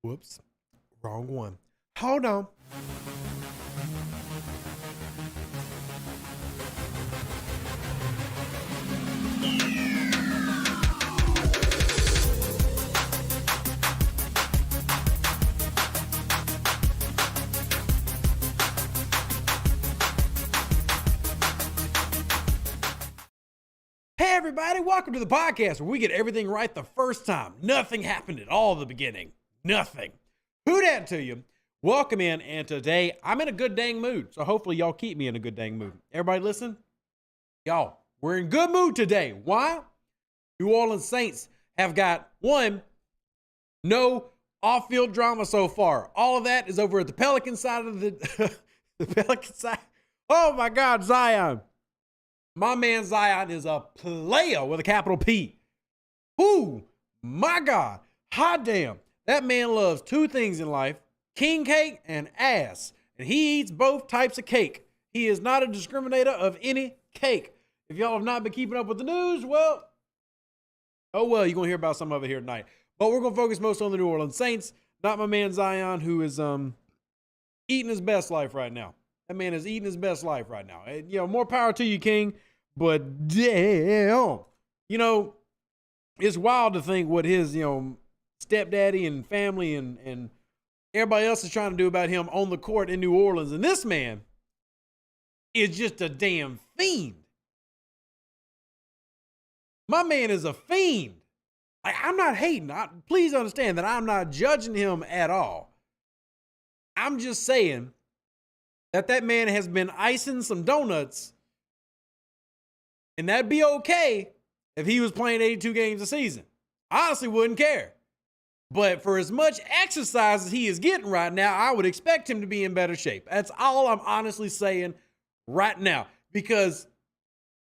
Whoops, wrong one. Hold on. Hey everybody, welcome to the podcast where we get everything right the first time. Nothing happened at all at the beginning. Nothing. Who dat to you? Welcome in, and today I'm in a good dang mood. So hopefully y'all keep me in a good dang mood. Everybody listen? Y'all, we're in good mood today. Why? New Orleans Saints have got no off-field drama so far. All of that is over at the Pelican side of the Pelican side. Oh my God, Zion. My man Zion is a player with a capital P. Ooh, my God. Hot damn. That man loves two things in life, king cake and ass. And he eats both types of cake. He is not a discriminator of any cake. If y'all have not been keeping up with the news, well, you're going to hear about some of it here tonight. But we're going to focus most on the New Orleans Saints, not my man Zion, who is eating his best life right now. That man is eating his best life right now. And, more power to you, King. But damn, it's wild to think what his, stepdaddy and family and everybody else is trying to do about him on the court in New Orleans. And this man is just a damn fiend. My man is a fiend. I'm not hating. Please understand that I'm not judging him at all. I'm just saying that man has been icing some donuts, and that'd be okay if he was playing 82 games a season. I honestly wouldn't care. But for as much exercise as he is getting right now, I would expect him to be in better shape. That's all I'm honestly saying right now. Because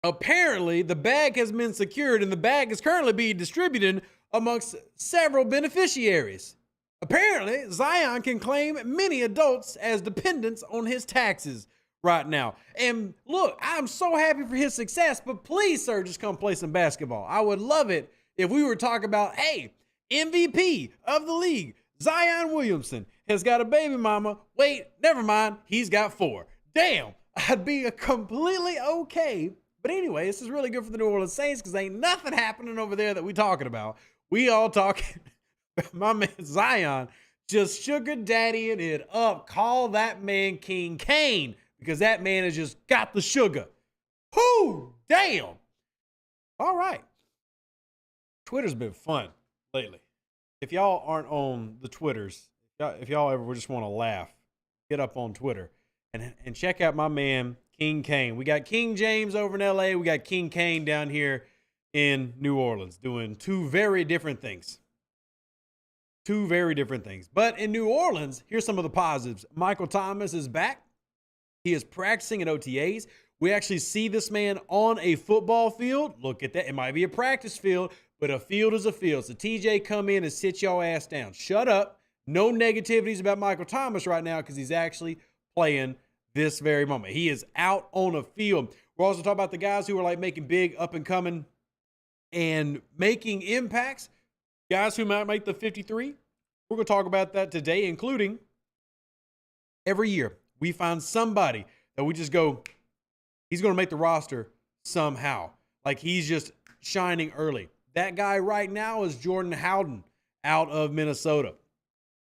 apparently the bag has been secured and the bag is currently being distributed amongst several beneficiaries. Apparently, Zion can claim many adults as dependents on his taxes right now. And look, I'm so happy for his success, but please, sir, just come play some basketball. I would love it if we were talking about, hey, MVP of the league, Zion Williamson has got a baby mama. Wait, never mind. He's got 4. Damn, I'd be completely okay. But anyway, this is really good for the New Orleans Saints because ain't nothing happening over there that we talking about. We all talking. My man Zion just sugar daddying it up. Call that man King Kane because that man has just got the sugar. Whoo, damn. All right. Twitter's been fun lately. If y'all aren't on the Twitters, if y'all ever just want to laugh, get up on Twitter and check out my man King Kane. We got King James over in LA. We got King Kane down here in New Orleans doing two very different things. Two very different things. But in New Orleans, here's some of the positives. Michael Thomas is back. He is practicing at OTAs. We actually see this man on a football field. Look at that. It might be a practice field, but a field is a field. So TJ, come in and sit your ass down. Shut up. No negativities about Michael Thomas right now because he's actually playing this very moment. He is out on a field. We're also talking about the guys who are like making big up and coming and making impacts. Guys who might make the 53, we're going to talk about that today, including every year we find somebody that we just go, he's going to make the roster somehow. Like he's just shining early. That guy right now is Jordan Howden out of Minnesota.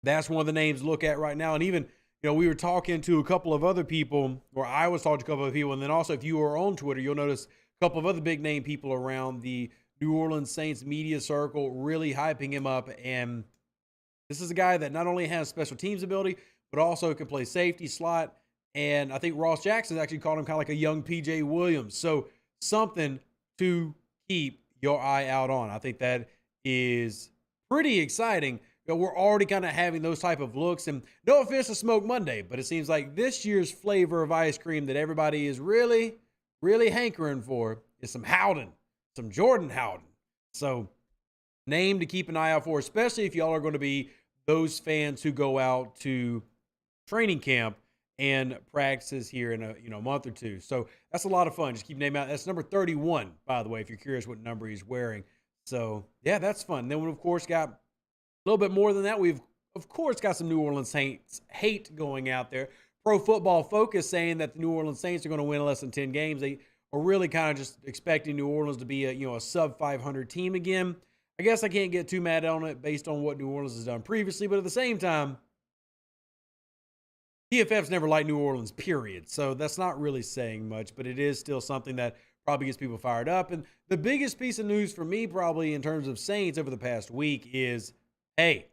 That's one of the names to look at right now. And even, we were talking to a couple of other people, or I was talking to a couple of people. And then also if you are on Twitter, you'll notice a couple of other big name people around the New Orleans Saints media circle really hyping him up. And this is a guy that not only has special teams ability, but also can play safety, slot. And I think Ross Jackson actually called him kind of like a young PJ Williams. So something to keep your eye out on. I think that is pretty exciting. We're already kind of having those type of looks. And no offense to Smoke Monday, but it seems like this year's flavor of ice cream that everybody is really, really hankering for is some Howden. Some Jordan Howden. So name to keep an eye out for, especially if y'all are going to be those fans who go out to training camp and practices here in a month or two. So that's a lot of fun. Just keep name out. That's number 31, by the way, if you're curious what number he's wearing. So yeah, that's fun. Then we of course got a little bit more than that. We've of course, got some New Orleans Saints hate going out there. Pro Football Focus saying that the New Orleans Saints are going to win less than 10 games. They are really kind of just expecting New Orleans to be a sub 500 team again. I guess I can't get too mad on it based on what New Orleans has done previously, but at the same time, PFF's never liked New Orleans, period. So that's not really saying much, but it is still something that probably gets people fired up. And the biggest piece of news for me, probably in terms of Saints over the past week, is hey,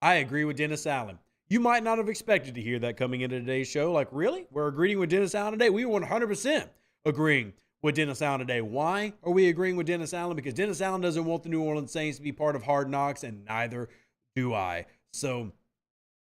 I agree with Dennis Allen. You might not have expected to hear that coming into today's show. Like, really? We're agreeing with Dennis Allen today? We were 100% agreeing with Dennis Allen today. Why are we agreeing with Dennis Allen? Because Dennis Allen doesn't want the New Orleans Saints to be part of Hard Knocks, and neither do I. So,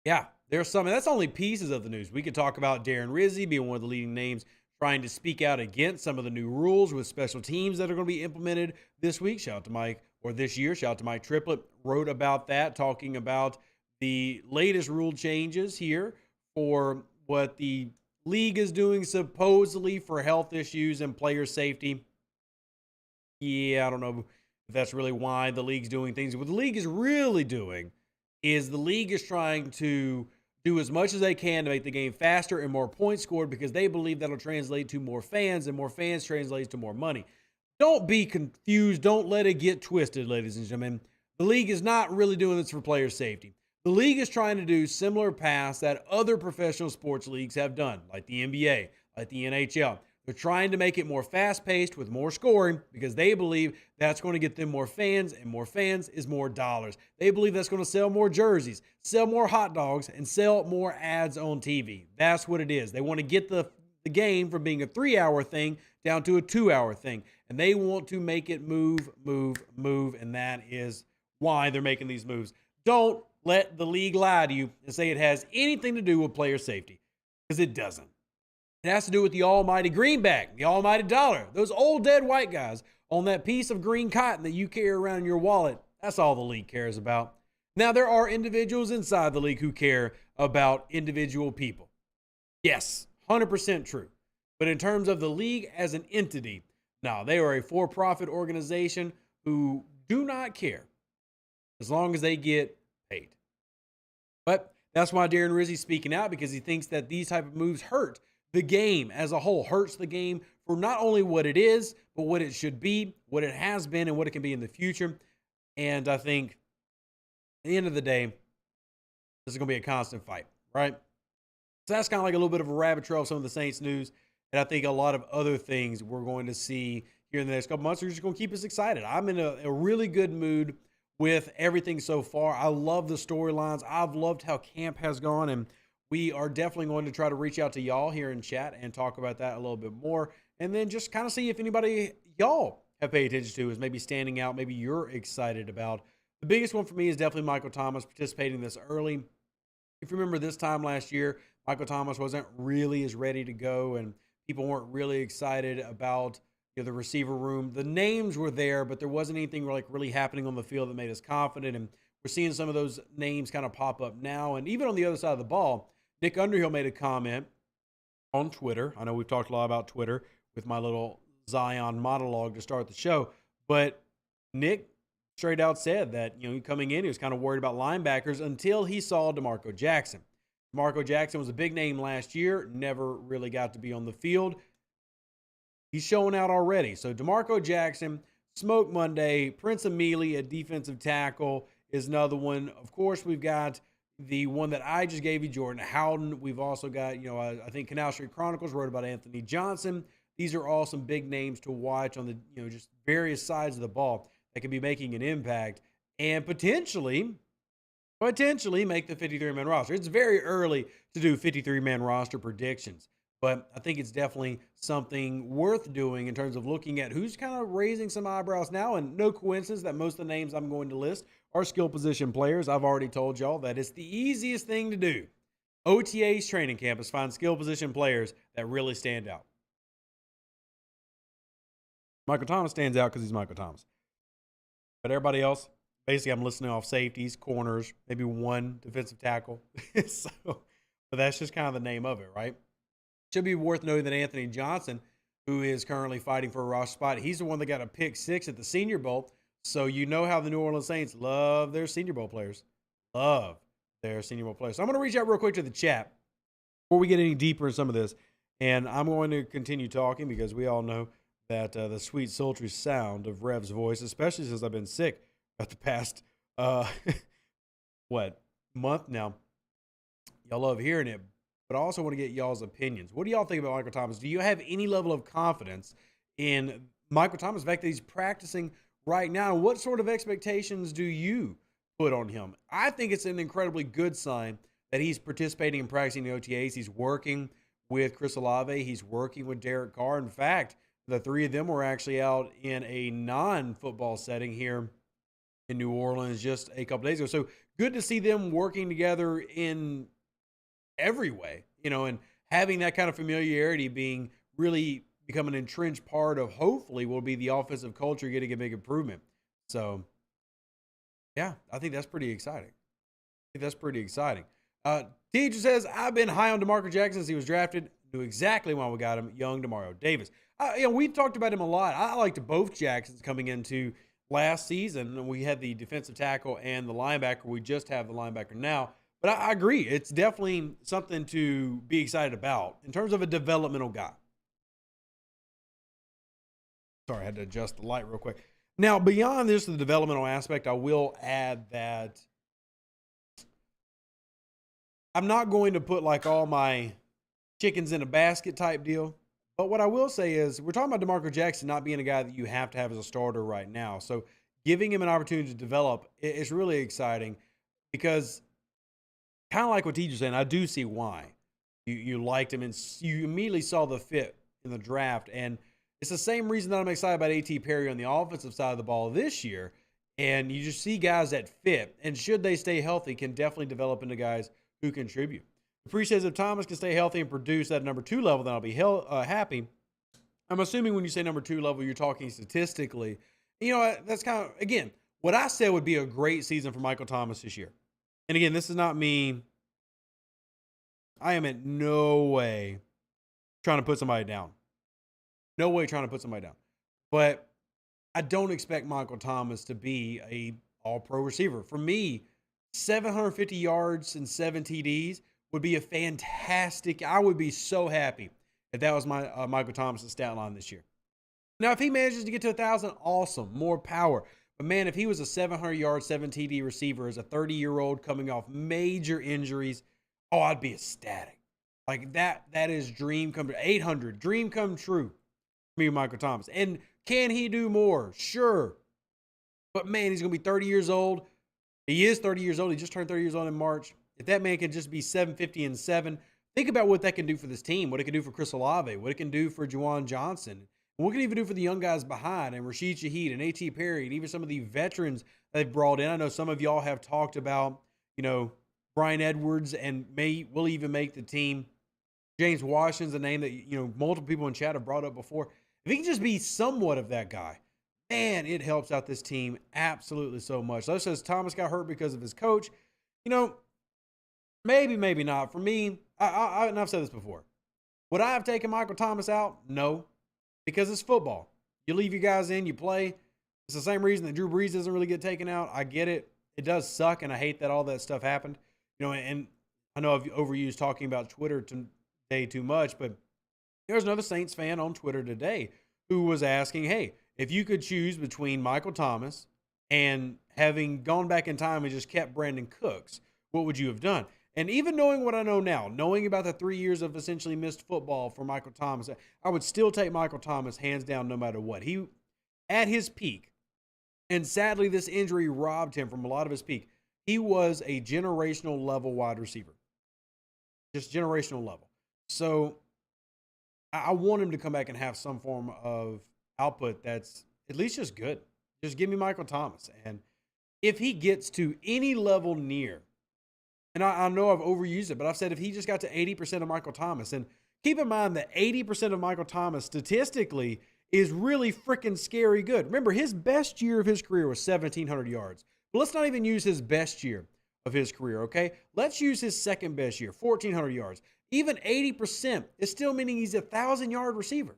yeah, there's some, and that's only pieces of the news. We could talk about Darren Rizzi being one of the leading names trying to speak out against some of the new rules with special teams that are going to be implemented this week. Shout out to Mike, or this year. Shout out to Mike Triplett, wrote about that, talking about the latest rule changes here for what the league is doing supposedly for health issues and player safety. Yeah, I don't know if that's really why the league's doing things. What the league is really doing is the league is trying to do as much as they can to make the game faster and more points scored, because they believe that'll translate to more fans, and more fans translates to more money. Don't be confused. Don't let it get twisted, ladies and gentlemen. The league is not really doing this for player safety. The league is trying to do similar paths that other professional sports leagues have done, like the NBA, like the NHL. They're trying to make it more fast-paced with more scoring, because they believe that's going to get them more fans, and more fans is more dollars. They believe that's going to sell more jerseys, sell more hot dogs, and sell more ads on TV. That's what it is. They want to get the game from being a 3-hour thing down to a 2-hour thing, and they want to make it move, and that is why they're making these moves. Don't let the league lie to you and say it has anything to do with player safety, because it doesn't. It has to do with the almighty greenback, the almighty dollar, those old dead white guys on that piece of green cotton that you carry around in your wallet. That's all the league cares about. Now, there are individuals inside the league who care about individual people. Yes, 100% true. But in terms of the league as an entity, no, they are a for-profit organization who do not care as long as they get paid. But that's why Darren Rizzi's speaking out, because he thinks that these type of moves hurt the game as a whole, hurts the game for not only what it is, but what it should be, what it has been, and what it can be in the future. And I think at the end of the day, this is going to be a constant fight, right? So that's kind of like a little bit of a rabbit trail of some of the Saints news. And I think a lot of other things we're going to see here in the next couple months are just going to keep us excited. I'm in a really good mood with everything so far. I love the storylines. I've loved how camp has gone, and we are definitely going to try to reach out to y'all here in chat and talk about that a little bit more, and then just kind of see if anybody y'all have paid attention to is maybe standing out, maybe you're excited about. The biggest one for me is definitely Michael Thomas participating this early. If you remember this time last year, Michael Thomas wasn't really as ready to go, and people weren't really excited about the receiver room. The names were there, but there wasn't anything like really happening on the field that made us confident, and we're seeing some of those names kind of pop up now. And even on the other side of the ball, Nick Underhill made a comment on Twitter. I know we've talked a lot about Twitter with my little Zion monologue to start the show, but Nick straight out said that, coming in, he was kind of worried about linebackers until he saw DeMarco Jackson. DeMarco Jackson was a big name last year, never really got to be on the field. He's showing out already. So DeMarco Jackson, Smoke Monday, Prince Emili at defensive tackle is another one. Of course, we've got the one that I just gave you, Jordan Howden. We've also got, I think Canal Street Chronicles wrote about Anthony Johnson. These are all some big names to watch on the, just various sides of the ball that could be making an impact and potentially make the 53-man roster. It's very early to do 53-man roster predictions, but I think it's definitely something worth doing in terms of looking at who's kind of raising some eyebrows now. And no coincidence that most of the names I'm going to list are skill position players. I've already told y'all that it's the easiest thing to do. OTAs training camp is find skill position players that really stand out. Michael Thomas stands out because he's Michael Thomas. But everybody else, basically I'm listening off safeties, corners, maybe one defensive tackle. But that's just kind of the name of it, right? Should be worth noting that Anthony Johnson, who is currently fighting for a roster spot, he's the one that got a pick 6 at the Senior Bowl. So you know how the New Orleans Saints love their Senior Bowl players. Love their senior bowl player. So I'm going to reach out real quick to the chat before we get any deeper in some of this. And I'm going to continue talking because we all know that the sweet, sultry sound of Rev's voice, especially since I've been sick at the past, month now. Y'all love hearing it, but I also want to get y'all's opinions. What do y'all think about Michael Thomas? Do you have any level of confidence in Michael Thomas, the fact that he's practicing right now? What sort of expectations do you put on him? I think it's an incredibly good sign that he's participating and practicing the OTAs. He's working with Chris Olave. He's working with Derek Carr. In fact, the three of them were actually out in a non-football setting here in New Orleans just a couple days ago. So good to see them working together in every way, and having that kind of familiarity being really become an entrenched part of hopefully will be the offensive culture getting a big improvement. So, yeah, I think that's pretty exciting. Teacher says, I've been high on DeMarco Jackson since he was drafted. Knew exactly why we got him. Young Demario Davis. We've talked about him a lot. I liked both Jacksons coming into last season. We had the defensive tackle and the linebacker. We just have the linebacker now. But I agree. It's definitely something to be excited about in terms of a developmental guy. Sorry, I had to adjust the light real quick. Now, beyond this, the developmental aspect, I will add that I'm not going to put like all my chickens in a basket type deal. But what I will say is we're talking about DeMarco Jackson not being a guy that you have to have as a starter right now. So giving him an opportunity to develop is really exciting because kind of like what TJ's saying, I do see why you liked him and you immediately saw the fit in the draft. And it's the same reason that I'm excited about A.T. Perry on the offensive side of the ball this year. And you just see guys that fit and should they stay healthy can definitely develop into guys who contribute. Dupree says if Thomas can stay healthy and produce at number 2 level, then I'll be happy. I'm assuming when you say number 2 level, you're talking statistically. That's kind of, again, what I said would be a great season for Michael Thomas this year. And again, this is not me. I am in no way trying to put somebody down. No way trying to put somebody down. But I don't expect Michael Thomas to be a all-pro receiver. For me, 750 yards and 7 TDs would be a fantastic. I would be so happy if that was my Michael Thomas's stat line this year. Now, if he manages to get to 1,000, awesome, more power. But man, if he was a 700-yard, 7 TD receiver as a 30-year-old coming off major injuries, I'd be ecstatic. Like that is dream come true. 800, dream come true for me, Michael Thomas. And can he do more? Sure. But man, he's going to be 30 years old. He is 30 years old. He just turned 30 years old in March. If that man can just be 750 and 7, think about what that can do for this team, what it can do for Chris Olave, what it can do for Juwan Johnson, what it can even do for the young guys behind, and Rashid Shaheed and A.T. Perry, and even some of the veterans they've brought in. I know some of y'all have talked about, Brian Edwards and will even make the team. James Washington's a name that, multiple people in chat have brought up before. If he can just be somewhat of that guy, man, it helps out this team absolutely so much. So says Thomas got hurt because of his coach. Maybe, maybe not. For me, and I've said this before. Would I have taken Michael Thomas out? No, because it's football. You leave your guys in, you play. It's the same reason that Drew Brees doesn't really get taken out. I get it. It does suck, and I hate that all that stuff happened. And I know I've overused talking about Twitter today too much, but there's another Saints fan on Twitter today who was asking, hey, if you could choose between Michael Thomas and having gone back in time and just kept Brandon Cooks, what would you have done? And even knowing what I know now, knowing about the 3 years of essentially missed football for Michael Thomas, I would still take Michael Thomas hands down no matter what. He, at his peak, and sadly this injury robbed him from a lot of his peak, he was a generational level wide receiver. Just generational level. So I want him to come back and have some form of output that's at least just good. Just give me Michael Thomas. And if he gets to any level near, and I know I've overused it, but I've said if he just got to 80% of Michael Thomas, and keep in mind that 80% of Michael Thomas statistically is really freaking scary good. Remember, his best year of his career was 1,700 yards. But let's not even use his best year of his career, okay? Let's use his second best year, 1,400 yards. Even 80% is still meaning he's a 1,000-yard receiver.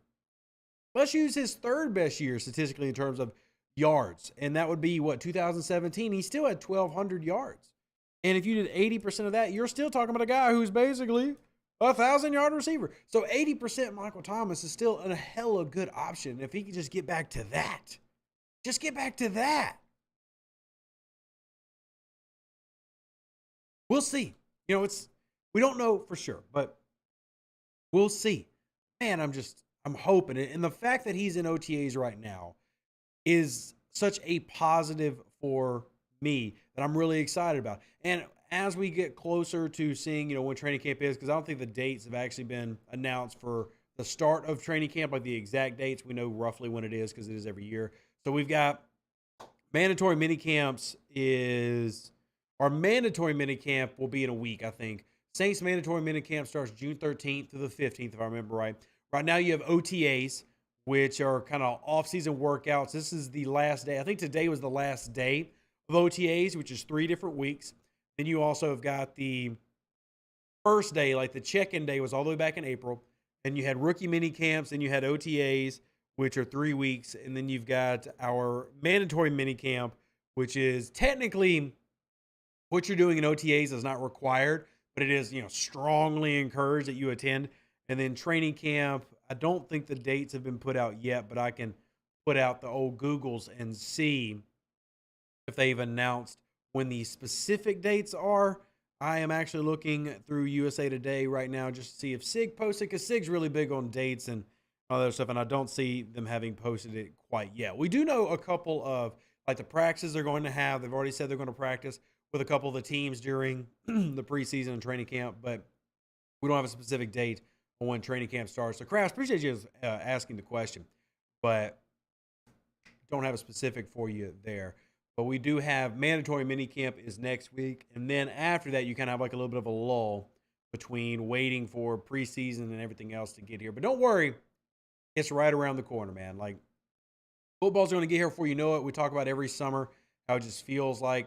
Let's use his third best year statistically in terms of yards, and that would be, 2017? He still had 1,200 yards. And if you did 80% of that, you're still talking about a guy who's basically a 1,000-yard receiver. So 80% Michael Thomas is still a hella good option if he could just get back to that. Just get back to that. We'll see. You know, we don't know for sure, but we'll see. Man, I'm hoping it. And the fact that he's in OTAs right now is such a positive for me that I'm really excited about. And as we get closer to seeing, when training camp is, because I don't think the dates have actually been announced for the start of training camp, like the exact dates. We know roughly when it is because it is every year. So we've got mandatory mini camps our mandatory mini camp will be in a week, I think. Saints mandatory mini camp starts June 13th to the 15th, if I remember right. Right now you have OTAs, which are kind of off-season workouts. This is the last day. I think today was the last day of OTAs, which is 3 different weeks. Then you also have got the first day, like the check-in day was all the way back in April. And you had rookie mini camps, and you had OTAs, which are 3 weeks. And then you've got our mandatory mini camp, which is technically what you're doing in OTAs is not required, but it is, strongly encouraged that you attend. And then training camp, I don't think the dates have been put out yet, but I can put out the old Googles and see if they've announced when the specific dates are. I am actually looking through USA Today right now just to see if SIG posted, because SIG's really big on dates and all that stuff, and I don't see them having posted it quite yet. We do know a couple of, like, the practices they're going to have. They've already said they're going to practice with a couple of the teams during the preseason and training camp, but we don't have a specific date on when training camp starts. So, Crafts, appreciate you asking the question, but don't have a specific for you there. But we do have mandatory minicamp is next week, and then after that, you kind of have like a little bit of a lull between waiting for preseason and everything else to get here. But don't worry, it's right around the corner, man. Like, football's going to get here before you know it. We talk about every summer how it just feels like,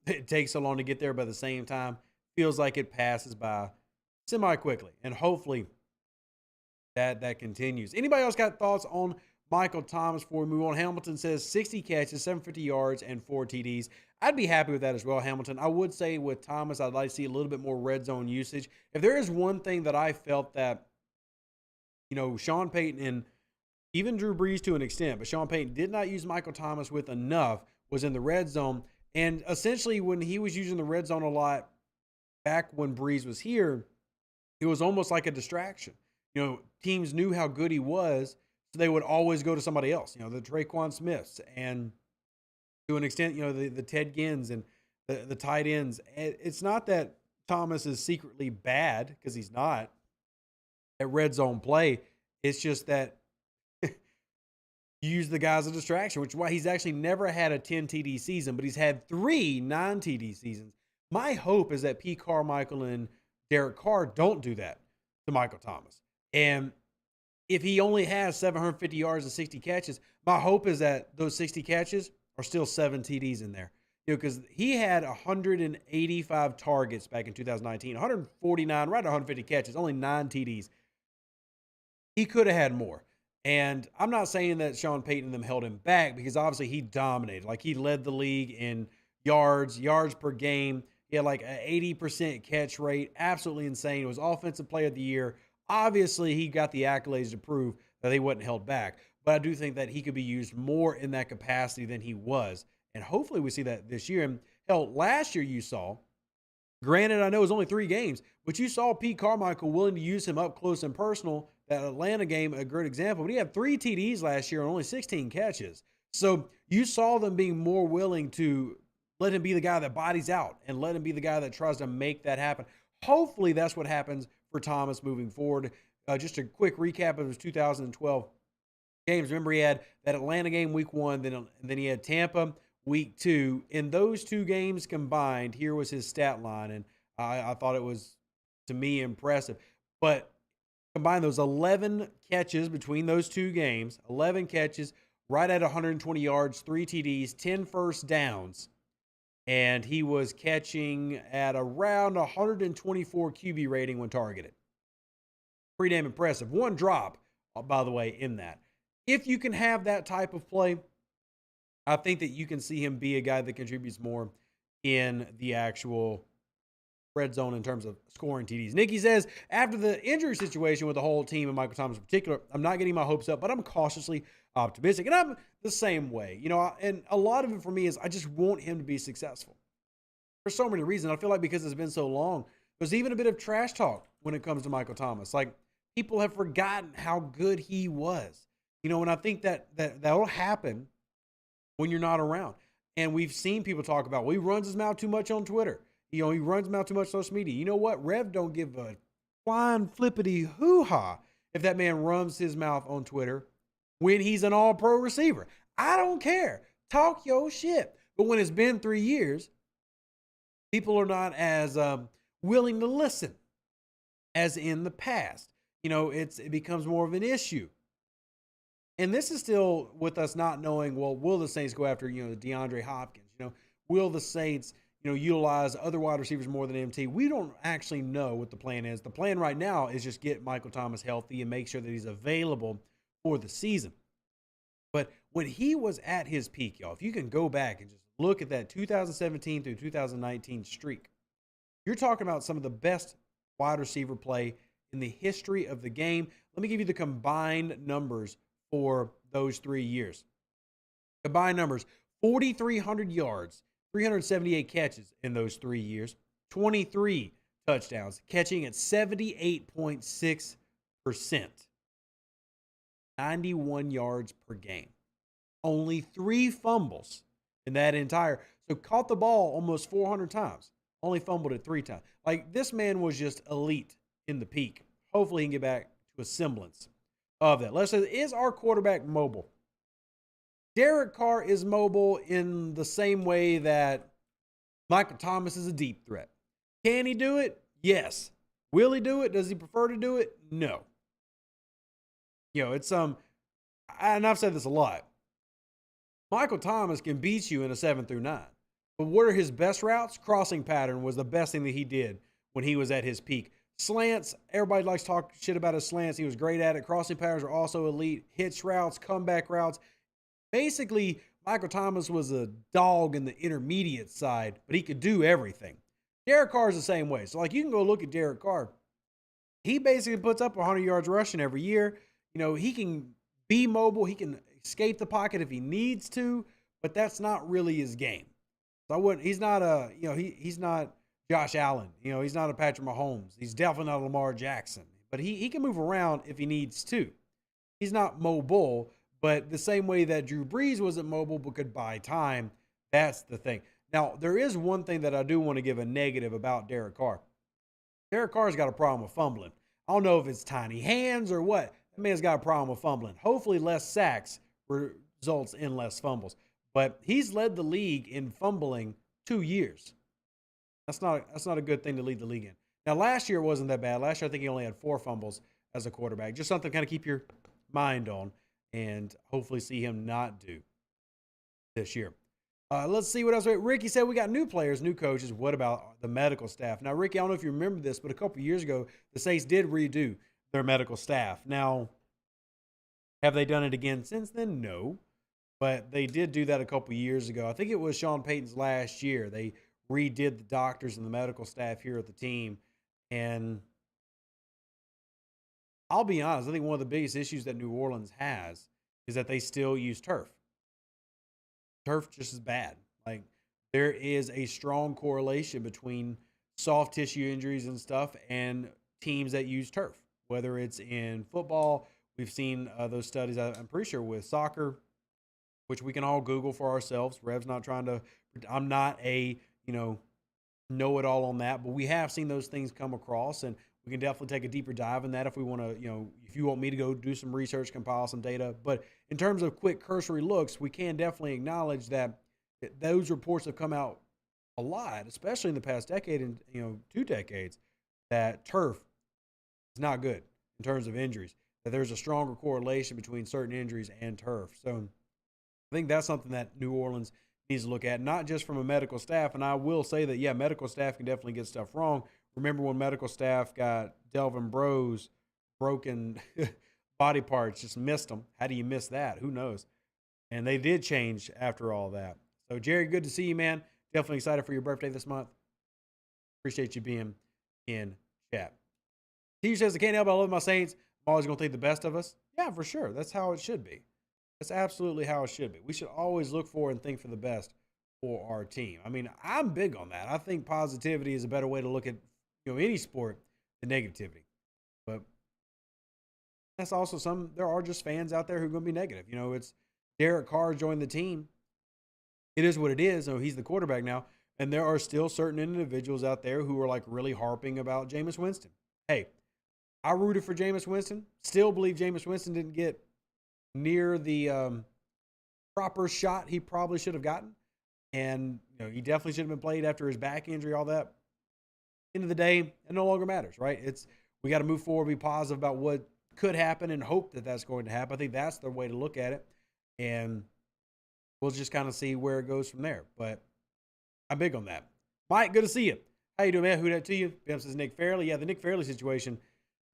it takes so long to get there, but at the same time, feels like it passes by semi-quickly. And hopefully that continues. Anybody else got thoughts on Michael Thomas before we move on? Hamilton says 60 catches, 750 yards, and 4 TDs. I'd be happy with that as well, Hamilton. I would say with Thomas, I'd like to see a little bit more red zone usage. If there is one thing that I felt that, Sean Payton and even Drew Brees to an extent, but Sean Payton did not use Michael Thomas with enough, was in the red zone. And essentially when he was using the red zone a lot back when Brees was here, it was almost like a distraction. Teams knew how good he was, so they would always go to somebody else, the Traquan Smiths, and to an extent, the Ted Gins and the tight ends. It's not that Thomas is secretly bad, because he's not, at red zone play. It's just that you use the guy as a distraction, which is why he's actually never had a 10 TD season, but he's had 3 non-TD seasons. My hope is that P. Carmichael and Derek Carr don't do that to Michael Thomas. And if he only has 750 yards and 60 catches, my hope is that those 60 catches are still 7 TDs in there. Because he had 185 targets back in 2019, 149, right at 150 catches, only 9 TDs. He could have had more. And I'm not saying that Sean Payton and them held him back, because obviously he dominated. Like, he led the league in yards per game. He had like an 80% catch rate. Absolutely insane. It was offensive player of the year. Obviously, he got the accolades to prove that he wasn't held back. But I do think that he could be used more in that capacity than he was. And hopefully we see that this year. And hell, last year you saw, granted, I know it was only 3 games, but you saw Pete Carmichael willing to use him up close and personal. That Atlanta game, a great example, but he had 3 TDs last year and only 16 catches. So you saw them being more willing to let him be the guy that bodies out and let him be the guy that tries to make that happen. Hopefully that's what happens for Thomas moving forward. Just a quick recap of his 2012 games. Remember, he had that Atlanta game week 1, then he had Tampa week 2. In those 2 games combined, here was his stat line, and I thought it was, to me, impressive. But combine those 11 catches between those 2 games, 11 catches, right at 120 yards, 3 TDs, 10 first downs, and he was catching at around 124 QB rating when targeted. Pretty damn impressive. 1 drop, by the way, in that. If you can have that type of play, I think that you can see him be a guy that contributes more in the actual red zone in terms of scoring TDs. Nikki says, after the injury situation with the whole team and Michael Thomas in particular, I'm not getting my hopes up, but I'm cautiously optimistic. And I'm the same way, and a lot of it for me is I just want him to be successful for so many reasons. I feel like because it's been so long, there's even a bit of trash talk when it comes to Michael Thomas. Like, people have forgotten how good he was, and I think that'll happen when you're not around. And we've seen people talk about, well, he runs his mouth too much on Twitter. He runs his mouth too much on social media. You know what? Rev don't give a flying flippity hoo-ha if that man runs his mouth on Twitter when he's an all-pro receiver. I don't care. Talk your shit. But when it's been 3 years, people are not as willing to listen as in the past. It becomes more of an issue. And this is still with us not knowing, well, will the Saints go after, DeAndre Hopkins? Will the Saints, utilize other wide receivers more than MT? We don't actually know what the plan is. The plan right now is just get Michael Thomas healthy and make sure that he's available for the season. But when he was at his peak, y'all, if you can go back and just look at that 2017 through 2019 streak, you're talking about some of the best wide receiver play in the history of the game. Let me give you the combined numbers for those 3 years. Combined numbers, 4,300 yards, 378 catches in those 3 years, 23 touchdowns, catching at 78.6%, 91 yards per game. Only 3 fumbles in that entire. So caught the ball almost 400 times, only fumbled it 3 times. Like, this man was just elite in the peak. Hopefully he can get back to a semblance of that. Let's say, is our quarterback mobile? Derek Carr is mobile in the same way that Michael Thomas is a deep threat. Can he do it? Yes. Will he do it? Does he prefer to do it? No. It's and I've said this a lot. Michael Thomas can beat you in a 7 through 9. But what are his best routes? Crossing pattern was the best thing that he did when he was at his peak. Slants, everybody likes to talk shit about his slants. He was great at it. Crossing patterns are also elite. Hitch routes, comeback routes. Basically, Michael Thomas was a dog in the intermediate side, but he could do everything. Derek Carr is the same way. So, like, you can go look at Derek Carr. He basically puts up 100 yards rushing every year. He can be mobile. He can escape the pocket if he needs to, but that's not really his game. So he's not he's not Josh Allen. He's not a Patrick Mahomes. He's definitely not Lamar Jackson, but he can move around if he needs to. He's not mobile, but the same way that Drew Brees wasn't mobile but could buy time, that's the thing. Now, there is one thing that I do want to give a negative about Derek Carr. Derek Carr's got a problem with fumbling. I don't know if it's tiny hands or what. That man's got a problem with fumbling. Hopefully less sacks results in less fumbles. But he's led the league in fumbling 2 years. That's not a good thing to lead the league in. Now, last year it wasn't that bad. Last year I think he only had 4 fumbles as a quarterback. Just something to kind of keep your mind on and hopefully see him not do this year. Let's see what else. Ricky said we got new players, new coaches. What about the medical staff? Now, Ricky, I don't know if you remember this, but a couple years ago, the Saints did redo their medical staff. Now, have they done it again since then? No. But they did do that a couple years ago. I think it was Sean Payton's last year. They redid the doctors and the medical staff here at the team. And I'll be honest, I think one of the biggest issues that New Orleans has is that they still use turf. Turf just is bad. Like, there is a strong correlation between soft tissue injuries and stuff and teams that use turf, whether it's in football. We've seen those studies, I'm pretty sure, with soccer, which we can all Google for ourselves. Rev's not trying to, I'm not a, know-it-all on that, but we have seen those things come across, and we can definitely take a deeper dive in that if we want to, if you want me to go do some research, compile some data. But in terms of quick cursory looks, we can definitely acknowledge that those reports have come out a lot, especially in the past decade and, 2 decades, that turf is not good in terms of injuries, that there's a stronger correlation between certain injuries and turf. So I think that's something that New Orleans needs to look at, not just from a medical staff. And I will say that, yeah, medical staff can definitely get stuff wrong. Remember when medical staff got Delvin Breaux's broken body parts, just missed them. How do you miss that? Who knows? And they did change after all that. So, Jerry, good to see you, man. definitely excited for your birthday this month. Appreciate you being in chat. He says, I can't help but I love my Saints. I'm always going to think the best of us. Yeah, for sure. That's how it should be. That's absolutely how it should be. We should always look for and think for the best for our team. I mean, I'm big on that. I think positivity is a better way to look at any sport than negativity. But that's also there are just fans out there who are going to be negative. It's Derek Carr joined the team. It is what it is. So he's the quarterback now. And there are still certain individuals out there who are like really harping about Jameis Winston. Hey, I rooted for Jameis Winston. Still believe Jameis Winston didn't get near the proper shot he probably should have gotten. And he definitely should have been played after his back injury, all that. End of the day, it no longer matters, right? We got to move forward, be positive about what could happen and hope that that's going to happen. I think that's the way to look at it. And we'll just kind of see where it goes from there. But I'm big on that. Mike, good to see you. How you doing, man? Who that to you? Bam says Nick Fairley. Yeah, the Nick Fairley situation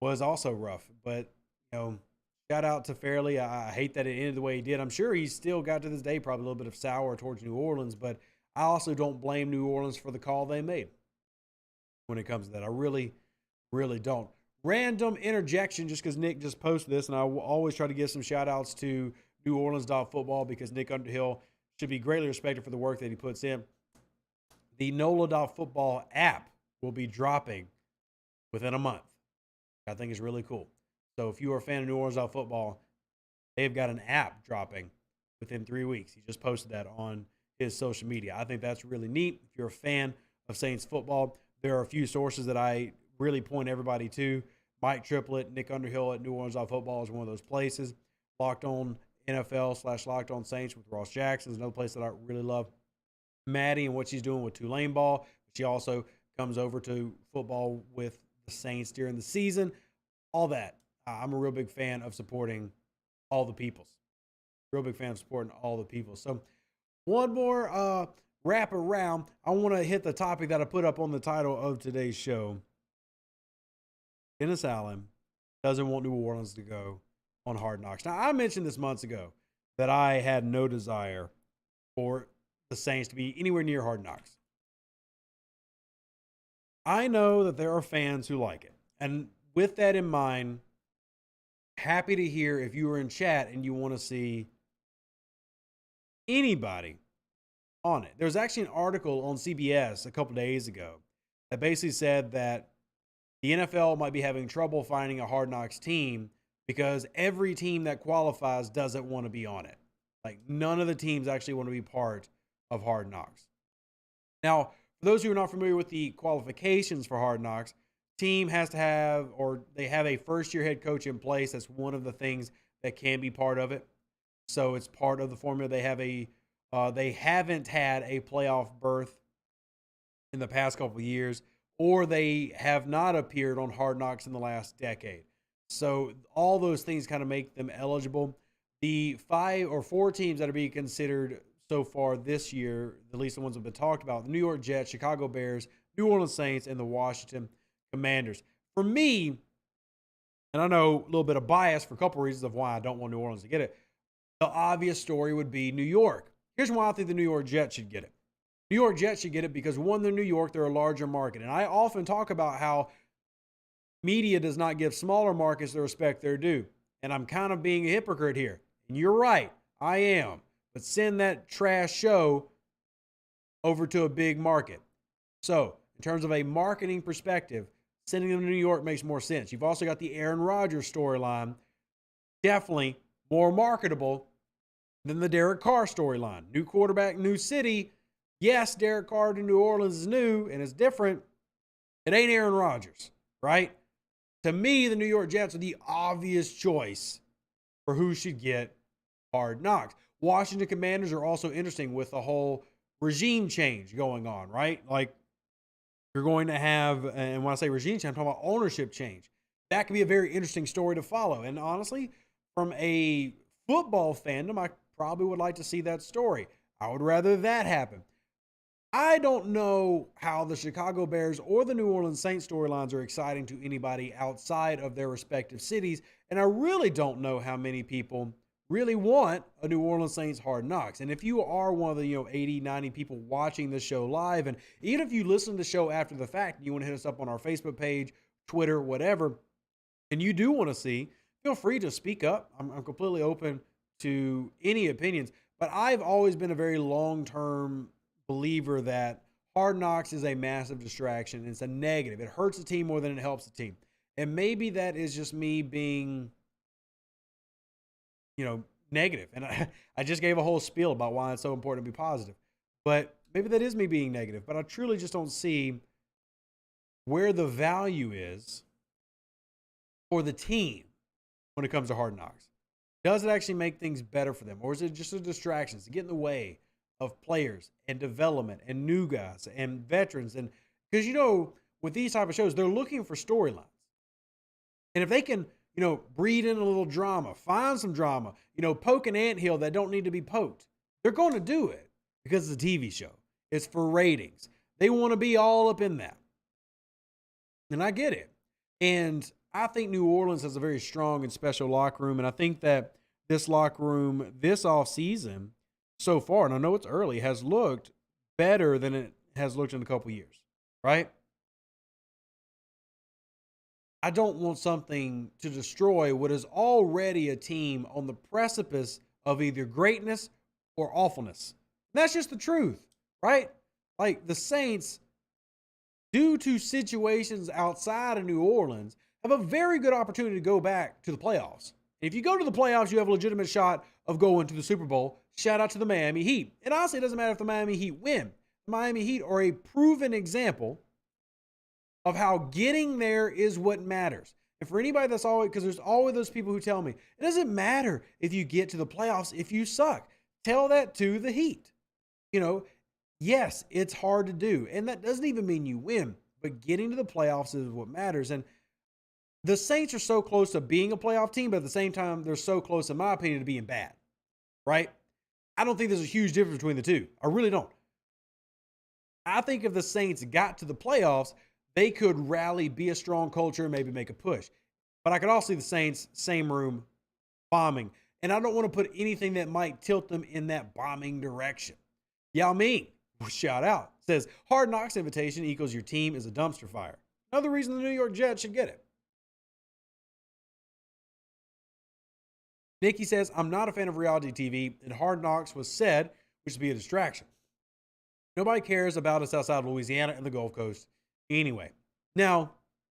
was also rough. But, shout out to Fairley. I hate that it ended the way he did. I'm sure he's still got to this day probably a little bit of sour towards New Orleans. But I also don't blame New Orleans for the call they made when it comes to that. I really, really don't. Random interjection just because Nick just posted this. And I will always try to give some shout outs to New Orleans football because Nick Underhill should be greatly respected for the work that he puts in. The NOLA football app will be dropping within a month. I think is really cool. So if you are a fan of New Orleans football, they've got an app dropping within 3 weeks. He just posted that on his social media. I think that's really neat. If you're a fan of Saints football, there are a few sources that I really point everybody to. Mike Triplett, Nick Underhill at New Orleans football is one of those places. Locked On NFL / Locked On Saints with Ross Jackson is another place that I really love. Maddie and what she's doing with Tulane ball. She also comes over to football with the Saints during the season. All that. I'm a real big fan of supporting all the peoples. Real big fan of supporting all the people. So one more wrap around. I want to hit the topic that I put up on the title of today's show. Dennis Allen doesn't want New Orleans to go on Hard Knocks. Now, I mentioned this months ago that I had no desire for the Saints to be anywhere near Hard Knocks. I know that there are fans who like it. And with that in mind, happy to hear if you were in chat and you want to see anybody on it. There's actually an article on CBS a couple days ago that basically said that the NFL might be having trouble finding a Hard Knocks team because every team that qualifies doesn't want to be on it. Like none of the teams actually want to be part of Hard Knocks. Now, for those who are not familiar with the qualifications for Hard Knocks, team has to have, or they have a first-year head coach in place. That's one of the things that can be part of it. So it's part of the formula. They haven't had a playoff berth in the past couple of years, or they have not appeared on Hard Knocks in the last decade. So all those things kind of make them eligible. The 5 or 4 teams that are being considered so far this year, at least the ones that have been talked about, the New York Jets, Chicago Bears, New Orleans Saints, and the Washington Commanders. For me, and I know a little bit of bias for a couple reasons of why I don't want New Orleans to get it, the obvious story would be New York. Here's why I think the New York Jets should get it. New York Jets should get it because, one, they're New York, they're a larger market. And I often talk about how media does not give smaller markets the respect they're due. And I'm kind of being a hypocrite here. And you're right, I am. But send that trash show over to a big market. So, in terms of a marketing perspective, sending them to New York makes more sense. You've also got the Aaron Rodgers storyline, definitely more marketable than the Derek Carr storyline. New quarterback, new city. Yes, Derek Carr to New Orleans is new and it's different. It ain't Aaron Rodgers, right? To me, the New York Jets are the obvious choice for who should get Hard Knocks. Washington Commanders are also interesting with the whole regime change going on, right? Like, you're going to have, and when I say regime change, I'm talking about ownership change. That could be a very interesting story to follow. And honestly, from a football fandom, I probably would like to see that story. I would rather that happen. I don't know how the Chicago Bears or the New Orleans Saints storylines are exciting to anybody outside of their respective cities. And I really don't know how many people really want a New Orleans Saints Hard Knocks. And if you are one of the 80, 90 people watching the show live, and even if you listen to the show after the fact, you want to hit us up on our Facebook page, Twitter, whatever, and you do want to see, feel free to speak up. I'm completely open to any opinions, but I've always been a very long-term believer that Hard Knocks is a massive distraction. It's a negative. It hurts the team more than it helps the team. And maybe that is just me being, negative. And I just gave a whole spiel about why it's so important to be positive. But maybe that is me being negative. But I truly just don't see where the value is for the team when it comes to Hard Knocks. Does it actually make things better for them? Or is it just a distraction to get in the way of players and development and new guys and veterans? And because, with these type of shows, they're looking for storylines. And if they can, breed in a little drama, find some drama, poke an anthill that don't need to be poked, they're going to do it because it's a TV show. It's for ratings. They want to be all up in that. And I get it. And I think New Orleans has a very strong and special locker room. And I think that this locker room this offseason so far, and I know it's early, has looked better than it has looked in a couple years, right? I don't want something to destroy what is already a team on the precipice of either greatness or awfulness. And that's just the truth, right? Like the Saints, due to situations outside of New Orleans, have a very good opportunity to go back to the playoffs. And if you go to the playoffs, you have a legitimate shot of going to the Super Bowl. Shout out to the Miami Heat. And honestly, it doesn't matter if the Miami Heat win. The Miami Heat are a proven example of how getting there is what matters. And for anybody that's always, because there's always those people who tell me, it doesn't matter if you get to the playoffs if you suck. Tell that to the Heat. Yes, it's hard to do. And that doesn't even mean you win. But getting to the playoffs is what matters. And the Saints are so close to being a playoff team, but at the same time, they're so close, in my opinion, to being bad. Right? I don't think there's a huge difference between the two. I really don't. I think if the Saints got to the playoffs, they could rally, be a strong culture, and maybe make a push. But I could also see the Saints, same room, bombing. And I don't want to put anything that might tilt them in that bombing direction. Yao Ming, shout out, says, Hard Knocks invitation equals your team is a dumpster fire. Another reason the New York Jets should get it. Nikki says, I'm not a fan of reality TV, and Hard Knocks was said, which would be a distraction. Nobody cares about us outside of Louisiana and the Gulf Coast. Anyway, now,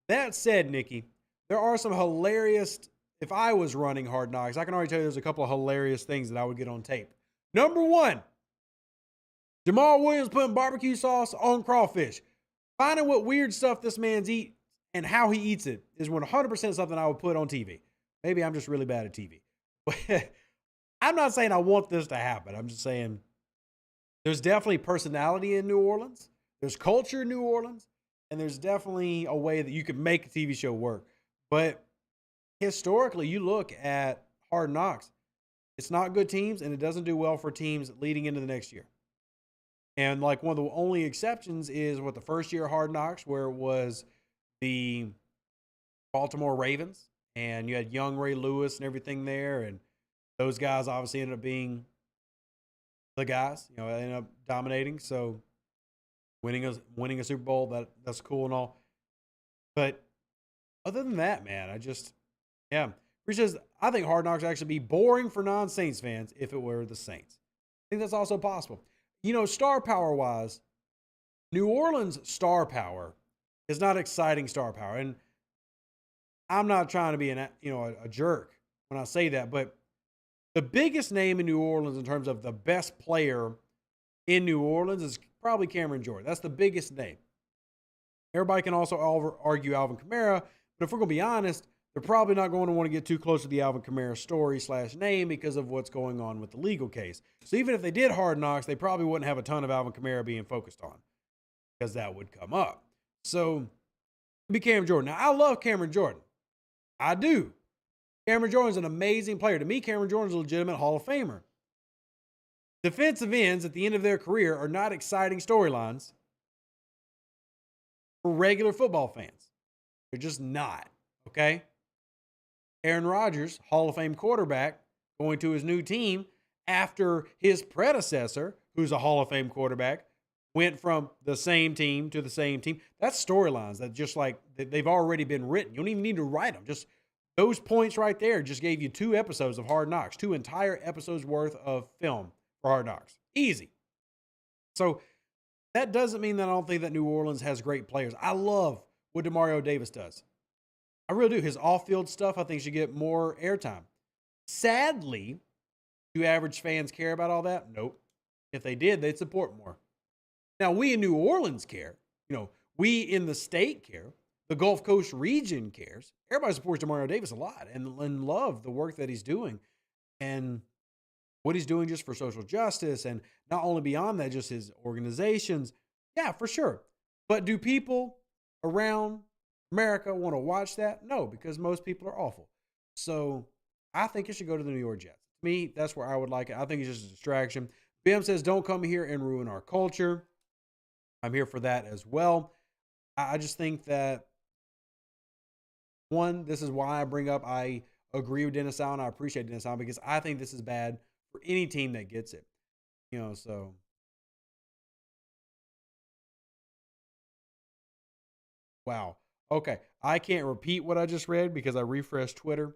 that said, Nikki, there are some hilarious, if I was running Hard Knocks, I can already tell you there's a couple of hilarious things that I would get on tape. Number one, Jamal Williams putting barbecue sauce on crawfish. Finding what weird stuff this man's eat and how he eats it is 100% something I would put on TV. Maybe I'm just really bad at TV. I'm not saying I want this to happen. I'm just saying there's definitely personality in New Orleans. There's culture in New Orleans. And there's definitely a way that you could make a TV show work. But historically, you look at Hard Knocks, it's not good teams, and it doesn't do well for teams leading into the next year. And like one of the only exceptions is the first year of Hard Knocks, where it was the Baltimore Ravens, and you had young Ray Lewis and everything there. And those guys obviously ended up being the guys, ended up dominating. So winning a Super Bowl, that's cool and all. But other than that, man, He says, I think Hard Knocks would actually be boring for non-Saints fans if it were the Saints. I think that's also possible. Star power-wise, New Orleans star power is not exciting star power. And I'm not trying to be a jerk when I say that, but the biggest name in New Orleans in terms of the best player in New Orleans is probably Cameron Jordan. That's the biggest name. Everybody can also argue Alvin Kamara, but if we're going to be honest, they're probably not going to want to get too close to the Alvin Kamara story / name because of what's going on with the legal case. So even if they did Hard Knocks, they probably wouldn't have a ton of Alvin Kamara being focused on because that would come up. So it'd be Cameron Jordan. Now, I love Cameron Jordan. I do. Cameron Jordan's an amazing player. To me, Cameron Jordan's a legitimate Hall of Famer. Defensive ends at the end of their career are not exciting storylines for regular football fans. They're just not, okay? Aaron Rodgers, Hall of Fame quarterback, going to his new team after his predecessor, who's a Hall of Fame quarterback, went from the same team to the same team. That's storylines that just like they've already been written. You don't even need to write them. Just those points right there just gave you 2 episodes of Hard Knocks, 2 entire episodes worth of film for Hard Knocks. Easy. So that doesn't mean that I don't think that New Orleans has great players. I love what Demario Davis does. I really do. His off-field stuff, I think, should get more airtime. Sadly, do average fans care about all that? Nope. If they did, they'd support more. Now, we in New Orleans care. We in the state care. The Gulf Coast region cares. Everybody supports Demario Davis a lot and love the work that he's doing and what he's doing just for social justice. And not only beyond that, just his organizations. Yeah, for sure. But do people around America want to watch that? No, because most people are awful. So I think it should go to the New York Jets. To me, that's where I would like it. I think it's just a distraction. Bim says, don't come here and ruin our culture. I'm here for that as well. I just think that, one, this is why I bring up, I agree with Dennis Allen. I appreciate Dennis Allen because I think this is bad for any team that gets it. So. Wow. Okay. I can't repeat what I just read because I refreshed Twitter.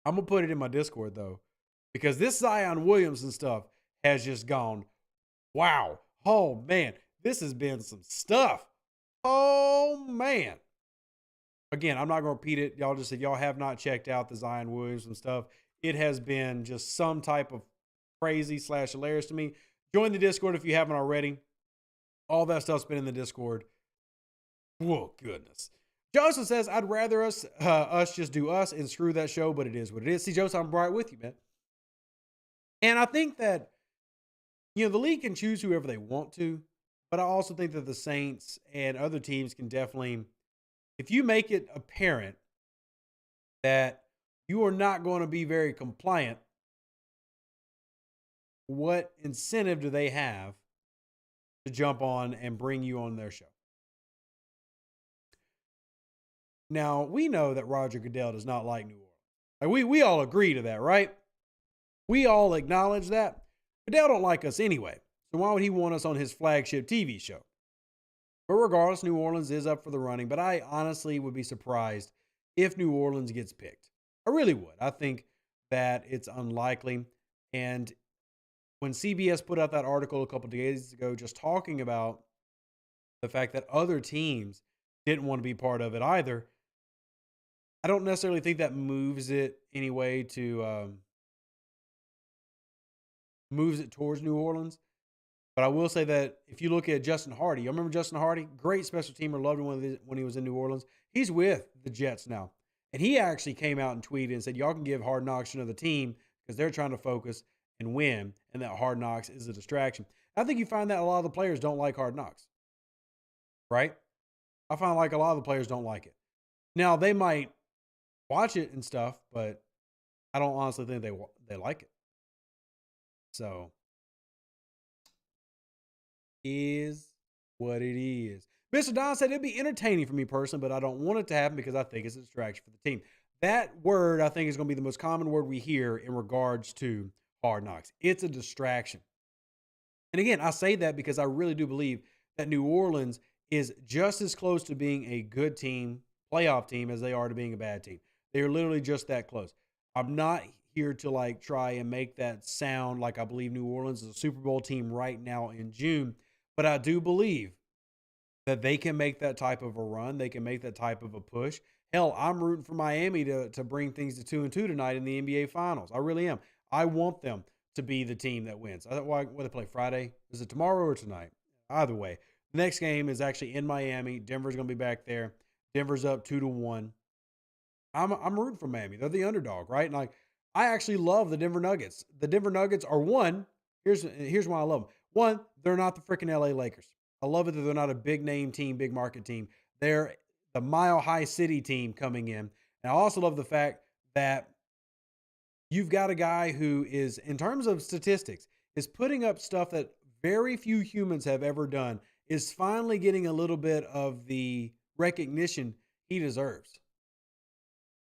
I'm going to put it in my Discord, though, because this Zion Williamson stuff has just gone, wow. Oh, man. This has been some stuff. Oh, man. Again, I'm not going to repeat it. Y'all just, if y'all have not checked out the Zion Williamson stuff, it has been just some type of crazy / hilarious to me. Join the Discord if you haven't already. All that stuff's been in the Discord. Whoa, goodness. Joseph says, I'd rather us just do us and screw that show, but it is what it is. See, Joseph, I'm right with you, man. And I think that, the league can choose whoever they want to, but I also think that the Saints and other teams can definitely, if you make it apparent that you are not going to be very compliant, what incentive do they have to jump on and bring you on their show? Now, we know that Roger Goodell does not like New Orleans. Like we all agree to that, right? We all acknowledge that. Goodell don't like us anyway. So why would he want us on his flagship TV show? But regardless, New Orleans is up for the running. But I honestly would be surprised if New Orleans gets picked. I really would. I think that it's unlikely. And when CBS put out that article a couple of days ago just talking about the fact that other teams didn't want to be part of it either, I don't necessarily think that moves it anyway to moves it towards New Orleans. But I will say that if you look at Justin Hardy, you remember Justin Hardy? Great special teamer, loved him when he was in New Orleans. He's with the Jets now. And he actually came out and tweeted and said, y'all can give Hard Knocks to another team because they're trying to focus and win, and that Hard Knocks is a distraction. I think you find that a lot of the players don't like Hard Knocks, right? I find like a lot of the players don't like it. Now, they might watch it and stuff, but I don't honestly think they like it. So, is what it is. Mr. Don said it'd be entertaining for me personally, but I don't want it to happen because I think it's a distraction for the team. That word, I think, is going to be the most common word we hear in regards to Hard Knocks. It's a distraction. And again, I say that because I really do believe that New Orleans is just as close to being a good team, playoff team, as they are to being a bad team. They are literally just that close. I'm not here to try and make that sound like I believe New Orleans is a Super Bowl team right now in June, but I do believe that they can make that type of a run. They can make that type of a push. Hell, I'm rooting for Miami to bring things to 2-2 tonight in the NBA Finals. I really am. I want them to be the team that wins. What they play Friday? Is it tomorrow or tonight? Either way, the next game is actually in Miami. Denver's going to be back there. Denver's up 2-1. I'm rooting for Miami. They're the underdog, right? And I actually love the Denver Nuggets. The Denver Nuggets are one. Here's why I love them. One, they're not the freaking LA Lakers. I love it that they're not a big name team, big market team. They're the Mile High City team coming in. And I also love the fact that you've got a guy who is, in terms of statistics, is putting up stuff that very few humans have ever done, is finally getting a little bit of the recognition he deserves.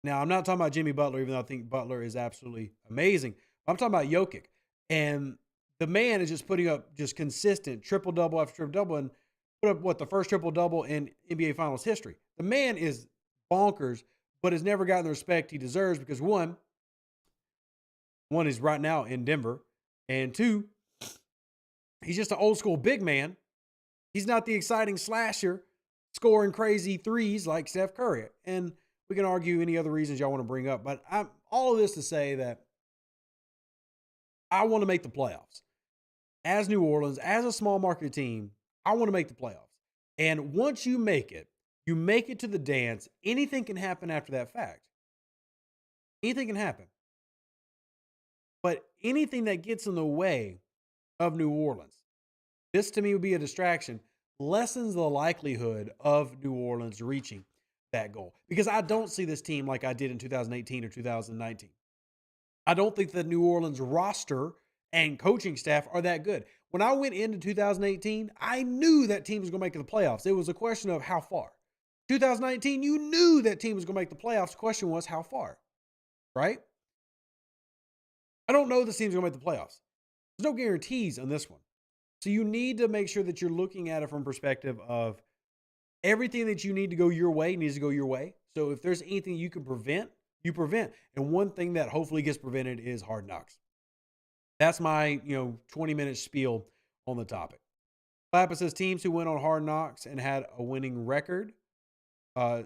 Now, I'm not talking about Jimmy Butler, even though I think Butler is absolutely amazing. I'm talking about Jokic. And the man is just putting up just consistent triple double after triple double and put up the first triple double in NBA Finals history. The man is bonkers, but has never gotten the respect he deserves because one is right now in Denver, and two, he's just an old school big man. He's not the exciting slasher scoring crazy threes like Steph Curry. And we can argue any other reasons y'all want to bring up, but all of this to say that I want to make the playoffs. As New Orleans, as a small market team, I want to make the playoffs. And once you make it to the dance, anything can happen after that fact. Anything can happen. But anything that gets in the way of New Orleans, this to me would be a distraction, lessens the likelihood of New Orleans reaching that goal. Because I don't see this team like I did in 2018 or 2019. I don't think the New Orleans roster and coaching staff are that good. When I went into 2018, I knew that team was going to make the playoffs. It was a question of how far. 2019, you knew that team was going to make the playoffs. The question was how far, right? I don't know this team's going to make the playoffs. There's no guarantees on this one. So you need to make sure that you're looking at it from perspective of everything that you need to go your way needs to go your way. So if there's anything you can prevent, you prevent. And one thing that hopefully gets prevented is hard knocks. That's my 20-minute spiel on the topic. Clapper says teams who went on hard knocks and had a winning record. Are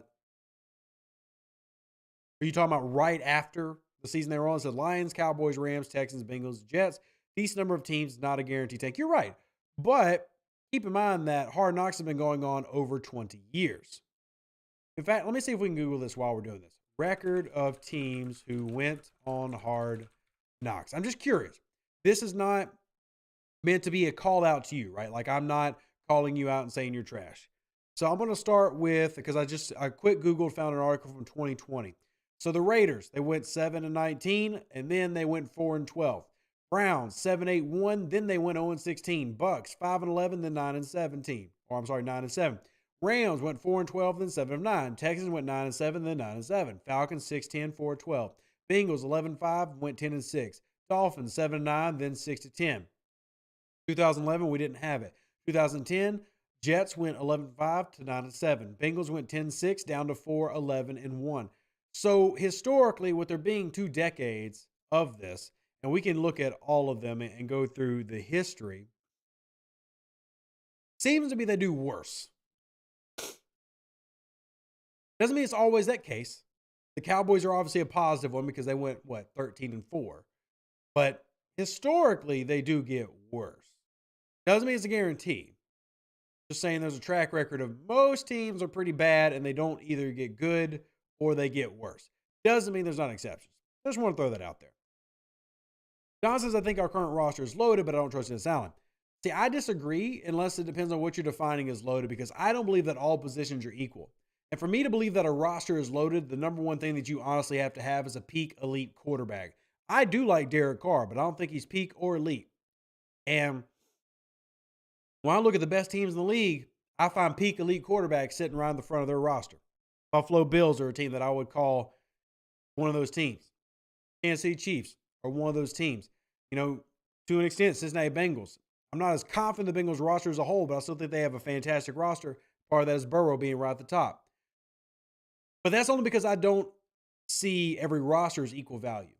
you talking about right after the season they were on? It said Lions, Cowboys, Rams, Texans, Bengals, Jets. Decent number of teams, not a guarantee tank. You're right. But keep in mind that hard knocks have been going on over 20 years. In fact, let me see if we can Google this while we're doing this. Record of teams who went on hard knocks. I'm just curious. This is not meant to be a call out to you, right? Like I'm not calling you out and saying you're trash. So I'm going to start with, because I quick Googled, found an article from 2020. So the Raiders, they went 7-19, and then they went 4-12. Browns 7-8-1, then they went 0-16. Bucks 5-11, then 9-17. Or I'm sorry, 9-7. Rams went 4-12, then 7-9. Texans went 9-7, then 9-7. Falcons 6-10, 4-12. Bengals 11-5, went 10-6. Dolphins 7-9, then 6-10. 2011, we didn't have it. 2010, Jets went 11-5 to 9-7. Bengals went 10-6 down to 4-11-1. So historically, with there being 2 decades of this, and we can look at all of them and go through the history, seems to be they do worse. Doesn't mean it's always that case. The Cowboys are obviously a positive one because they went, 13-4. But historically, they do get worse. Doesn't mean it's a guarantee. Just saying there's a track record of most teams are pretty bad and they don't either get good or they get worse. Doesn't mean there's not exceptions. I just want to throw that out there. John says, I think our current roster is loaded, but I don't trust Dennis Allen. See, I disagree unless it depends on what you're defining as loaded because I don't believe that all positions are equal. And for me to believe that a roster is loaded, the number one thing that you honestly have to have is a peak elite quarterback. I do like Derek Carr, but I don't think he's peak or elite. And when I look at the best teams in the league, I find peak elite quarterbacks sitting around the front of their roster. Buffalo Bills are a team that I would call one of those teams. Kansas City Chiefs are one of those teams. To an extent, Cincinnati Bengals. I'm not as confident the Bengals roster as a whole, but I still think they have a fantastic roster. Part of that is Burrow being right at the top. But that's only because I don't see every roster as equal value.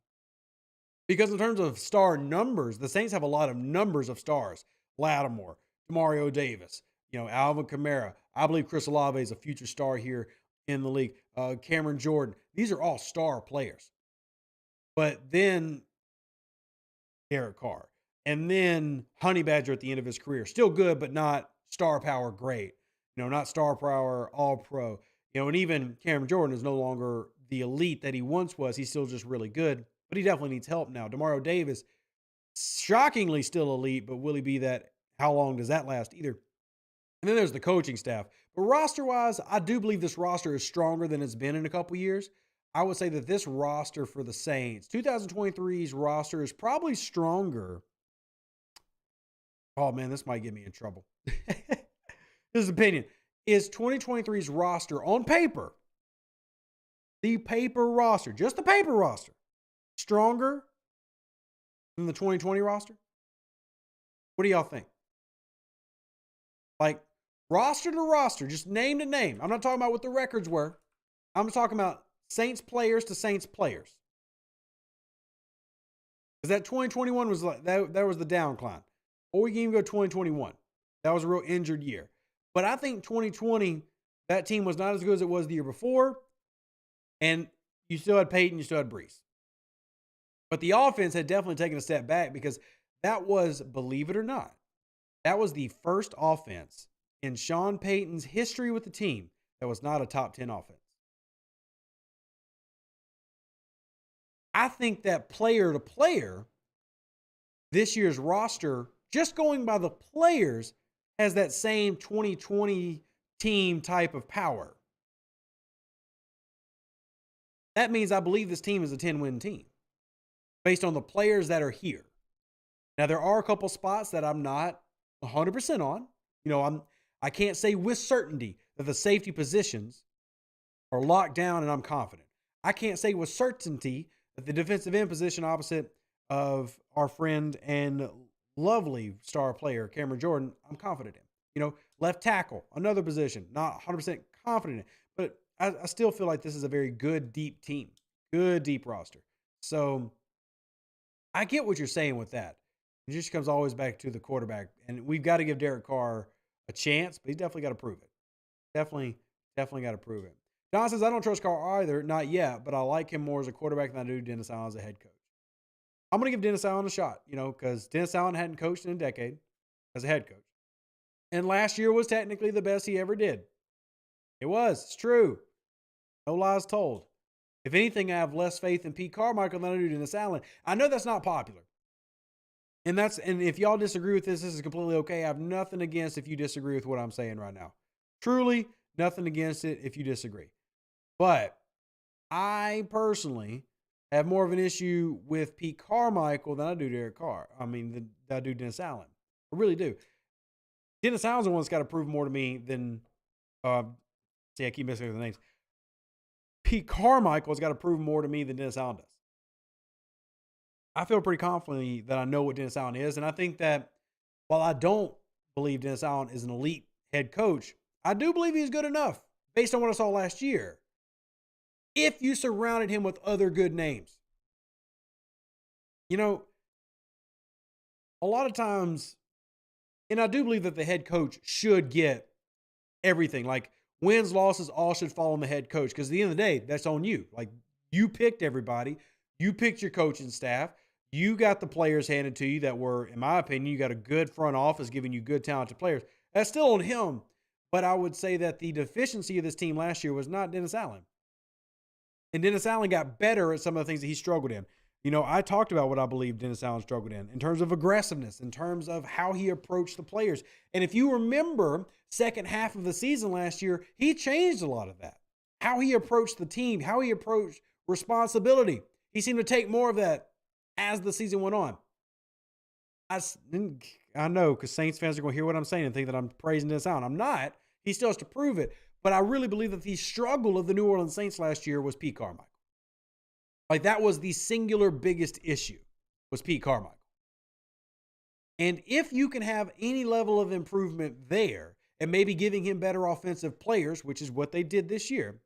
Because in terms of star numbers, the Saints have a lot of numbers of stars. Lattimore, Mario Davis, Alvin Kamara. I believe Chris Olave is a future star here in the league. Cameron Jordan. These are all star players. But then Derek Carr. And then Honey Badger at the end of his career. Still good, but not star power great. Not star power all pro. And even Cameron Jordan is no longer the elite that he once was. He's still just really good, but he definitely needs help now. Demario Davis, shockingly still elite, but will he be that? How long does that last either? And then there's the coaching staff. But roster-wise, I do believe this roster is stronger than it's been in a couple years. I would say that this roster for the Saints, 2023's roster is probably stronger. Oh, man, this might get me in trouble. This is opinion. Is 2023's roster on paper the paper roster, just the paper roster, stronger than the 2020 roster? What do y'all think? Like, roster to roster, just name to name. I'm not talking about what the records were. I'm talking about Saints players to Saints players. Because that 2021 was like, that was the downcline. Or we can even go 2021. That was a real injured year. But I think 2020, that team was not as good as it was the year before. And you still had Peyton, you still had Brees. But the offense had definitely taken a step back because that was, believe it or not, that was the first offense in Sean Payton's history with the team that was not a top 10 offense. I think that player to player, this year's roster, just going by the players, has that same 2020 team type of power. That means I believe this team is a 10-win team based on the players that are here. Now, there are a couple spots that I'm not 100% on. You know, I can't say with certainty that the safety positions are locked down and I'm confident. I can't say with certainty that the defensive end position opposite of our friend and lovely star player, Cameron Jordan, I'm confident in. You know, left tackle, another position, not 100% confident in. But I still feel like this is a very good, deep team. Good, deep roster. So I get what you're saying with that. It just comes always back to the quarterback. And we've got to give Derek Carr a chance, but he's definitely got to prove it. Definitely got to prove it. Don says, I don't trust Carr either, not yet, but I like him more as a quarterback than I do Dennis Allen as a head coach. I'm going to give Dennis Allen a shot, you know, because Dennis Allen hadn't coached in a decade as a head coach. And last year was technically the best he ever did. It was. It's true. No lies told. If anything, I have less faith in Pete Carmichael than I do Dennis Allen. I know that's not popular. And if y'all disagree with this is completely okay. I have nothing against if you disagree with what I'm saying right now. Truly, nothing against it if you disagree. But I personally have more of an issue with Pete Carmichael than I do Derek Carr. Than I do Dennis Allen. I really do. Dennis Allen's the one that's got to prove more to me than, I keep messing with the names. Pete Carmichael's got to prove more to me than Dennis Allen does. I feel pretty confidently that I know what Dennis Allen is. And I think that while I don't believe Dennis Allen is an elite head coach, I do believe he's good enough based on what I saw last year. If you surrounded him with other good names. You know, a lot of times, and I do believe that the head coach should get everything. Like wins, losses, all should fall on the head coach. Because at the end of the day, that's on you. Like you picked everybody. You picked your coaching staff. You got the players handed to you that were, in my opinion, you got a good front office giving you good, talented players. That's still on him. But I would say that the deficiency of this team last year was not Dennis Allen. And Dennis Allen got better at some of the things that he struggled in. You know, I talked about what I believe Dennis Allen struggled in terms of aggressiveness, in terms of how he approached the players. And if you remember, second half of the season last year, he changed a lot of that. How he approached the team, how he approached responsibility. He seemed to take more of that as the season went on. I know, because Saints fans are going to hear what I'm saying and think that I'm praising Dennis Allen. I'm not. He still has to prove it. But I really believe that the struggle of the New Orleans Saints last year was Pete Carmichael. Like that was the singular biggest issue, was Pete Carmichael. And if you can have any level of improvement there and maybe giving him better offensive players, which is what they did this year,